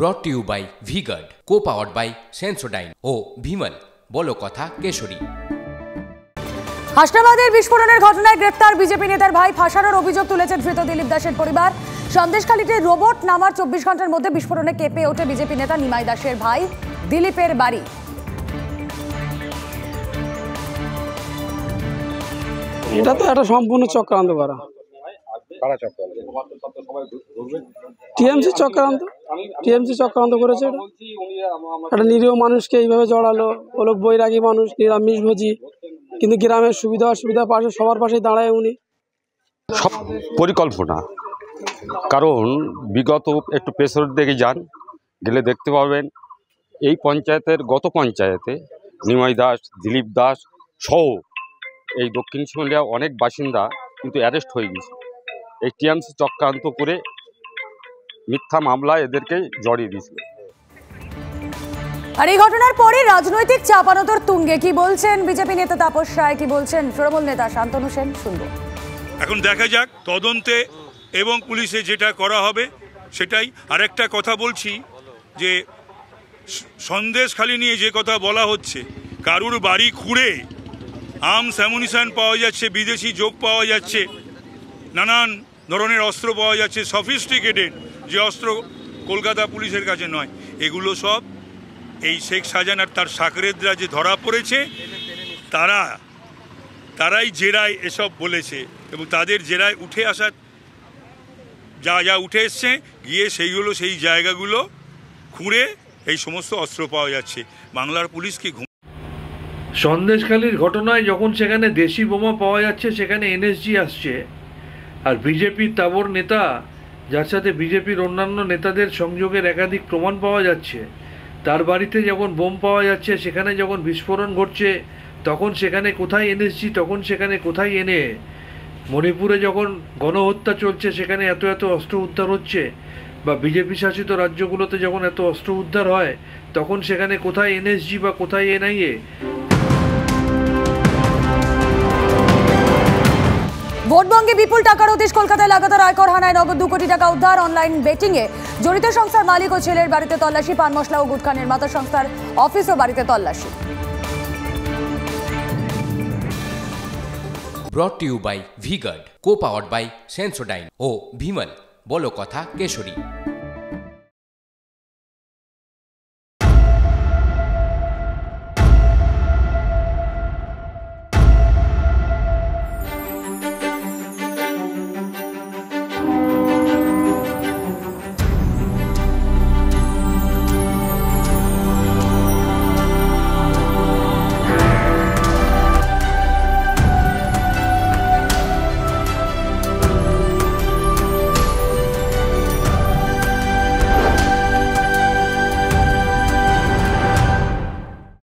ব্রট to you by V Guard, co powered by Sensodyne ও ভিমল বলো কথা কেশরী। হাসনাবাদের বিস্ফোরণের ঘটনায় গ্রেপ্তার বিজেপি নেতার ভাই ফাঁসানোর অভিযোগ তুলেছেন ধৃত দিলীপ দাসের পরিবার। সন্দেশখালীতে রোবট নামার 24 ঘন্টার মধ্যে বিস্ফোরণে কেঁপে ওঠে বিজেপি নেতা নিমাই দাসের ভাই দিলীপের বাড়ি। এটা তো একটা সম্পূর্ণ চক্রান্ত করা, টিএমসি চক্রান্ত করেছে। একটা নিরীহ মানুষকে এইভাবে জড়ালো, ও লোক বৈরাগী মানুষ, নিরামিষভোজী, কিন্তু গ্রামের সুবিধা অসুবিধা পাশে সবার পাশে দাঁড়ায় উনি। সব পরিকল্পনা, কারণ বিগত একটু পেছনের দিকে যান, গেলে দেখতে পাবেন এই পঞ্চায়েতের গত পঞ্চায়েতে নিমাই দাস, দিলীপ দাস সহ এই দক্ষিণ শিমুলিয়া অনেক বাসিন্দা কিন্তু অ্যারেস্ট হয়ে গেছে। এই টিএমসি চক্রান্ত করে মিথ্যা মামলায় এদেরকে জড়িয়ে দিয়েছিল। আর এই ঘটনার পরে রাজনৈতিক চাপানোতর তুঙ্গে। কি বলছেন বিজেপি নেতা তাপস রায়, কি বলছেন তৃণমূল নেতা শান্তনু সেন, শুনবো। এখন দেখা যাক তদন্তে এবং পুলিশে যেটা করা হবে সেটাই। আর একটা কথা বলছি যে সন্দেশখালী নিয়ে যে কথা বলা হচ্ছে, কারুর বাড়ি খুঁড়ে আর্মস অ্যামুনিশন পাওয়া যাচ্ছে, বিদেশি যোগ পাওয়া যাচ্ছে, নানান ধরনের অস্ত্র পাওয়া যাচ্ছে, সফিস্টিকেটেড যে অস্ত্র কলকাতা পুলিশের কাছে নয়, এগুলো সব এই শেখ শাহজাহান আর তার সাকরেদরা যে ধরা পড়েছে তারাই জেরায় এসব বলেছে, এবং তাদের জেরায় উঠে আসার যা উঠে এসছে গিয়ে সেই জায়গাগুলো খুঁড়ে এই সমস্ত অস্ত্র পাওয়া যাচ্ছে। বাংলার পুলিশ কি সন্দেশখালীর ঘটনায় যখন সেখানে দেশি বোমা পাওয়া যাচ্ছে, সেখানে এনএসজি আসছে, আর বিজেপির তাবর নেতা যার সাথে বিজেপির অন্যান্য নেতাদের সংযোগের একাধিক প্রমাণ পাওয়া যাচ্ছে, তার বাড়িতে যখন বোম পাওয়া যাচ্ছে, সেখানে যখন বিস্ফোরণ ঘটছে, তখন সেখানে কোথায় এনএসজি, তখন সেখানে কোথায় এনে মণিপুরে যখন গণহত্যা চলছে সেখানে এত অস্ত্র উদ্ধার হচ্ছে, বা বিজেপি শাসিত রাজ্যগুলোতে যখন এত অস্ত্র উদ্ধার হয়, তখন সেখানে কোথায় এনএসজি বা কোথায় এনআইএ। ভোটবঙ্গে বিপুল টাকার অতীশ। কলকাতায় লাগাতার আয়কর হানায় নগদ 2 কোটি টাকা উদ্ধার। অনলাইন বেটিংয়ে জড়িত সংস্থার মালিক ও ছেলের বাড়িতে তল্লাশি। পান মশলা ও গুটখা নির্মাতা সংস্থার অফিস ও বাড়িতে তল্লাশি। Brought to you by V Guard, co powered by Sensodyne ও ভিমল বলো কথা কেশরী।